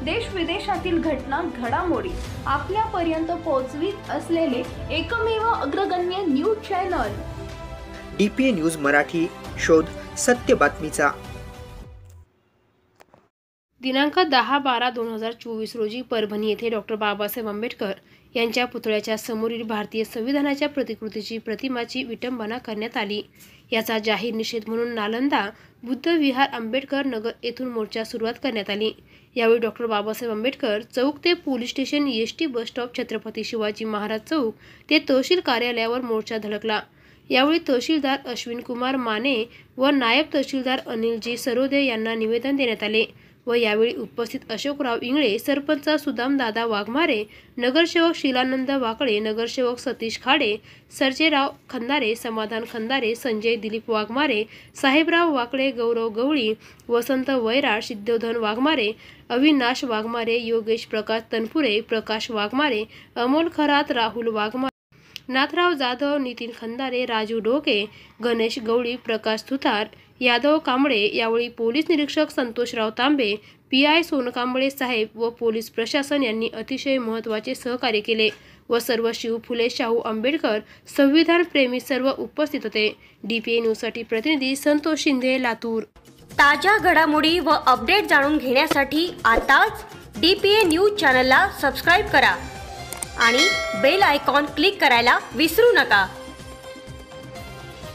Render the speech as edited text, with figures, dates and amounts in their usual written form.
देश विदेशातील घटना घडामोडी आपल्यापर्यंत पोहोचवित असलेले एकमेव अग्रगण्य news channel DPA news Marathi, शोध सत्य बातमीचा। दिनांक 10-12-2024 रोजी परभणी येथे डॉक्टर बाबासाहेब आंबेडकर यांच्या पुतळ्याच्या समोरील भारतीय संविधानाच्या प्रतिकृतीची प्रतिमाची विटंबना करण्यात आली। याचा जाहीर निषेध म्हणून नालंदा बुद्ध विहार आंबेडकर नगर येथून मोर्चा सुरुवात करण्यात आली। यावेळी डॉक्टर बाबासाहेब आंबेडकर चौक ते police station, ST bus stop, Chhatrapati Shivaji Maharaj Chowk ते तहसील कार्यालयावर मोर्चा धडकला। यावेळी तहसीलदार अश्विन कुमार माने व नायब तहसीलदार अनिल जी सरोदे यांना निवेदन देण्यात आले व यावेळी उपस्थित अशोकराव इंगळे, सरपंच सुदामदादा वाघमारे, नगरसेवक शिलानंद वाकळे, नगरसेवक सतीश खाडे, सर्जेराव खंदारे, समाधान खंदारे, संजय दिलीप वाघमारे, साहेबराव वाकळे, गौरव गवळी, वसंत वैराळ, सिद्धोधन वाघमारे, अविनाश वाघमारे, योगेश प्रकाश तनपुरे, प्रकाश वाघमारे, अमोल खरात, राहुल वाघमारे, नाथराव जाधव, नितीन खंदारे, राजू ढोके, गणेश गवळी, प्रकाश सुतार, यादव कांबळे। यावेळी पोलीस निरीक्षक संतोषराव तांबे, PI सोनकांबळे साहेब व पोलीस प्रशासन यांनी अतिशय महत्त्वाचे सहकार्य केले व सर्व शिव फुले शाहू आंबेडकर संविधान प्रेमी सर्व उपस्थित होते। DPA न्यूजसाठी प्रतिनिधी संतोष शिंदे, लातूर। ताज्या घडामोडी व अपडेट जाणून घेण्यासाठी आताच DPA न्यूज चॅनलला सबस्क्राइब करा आणि बेल आयकॉन क्लिक करायला विसरू नका।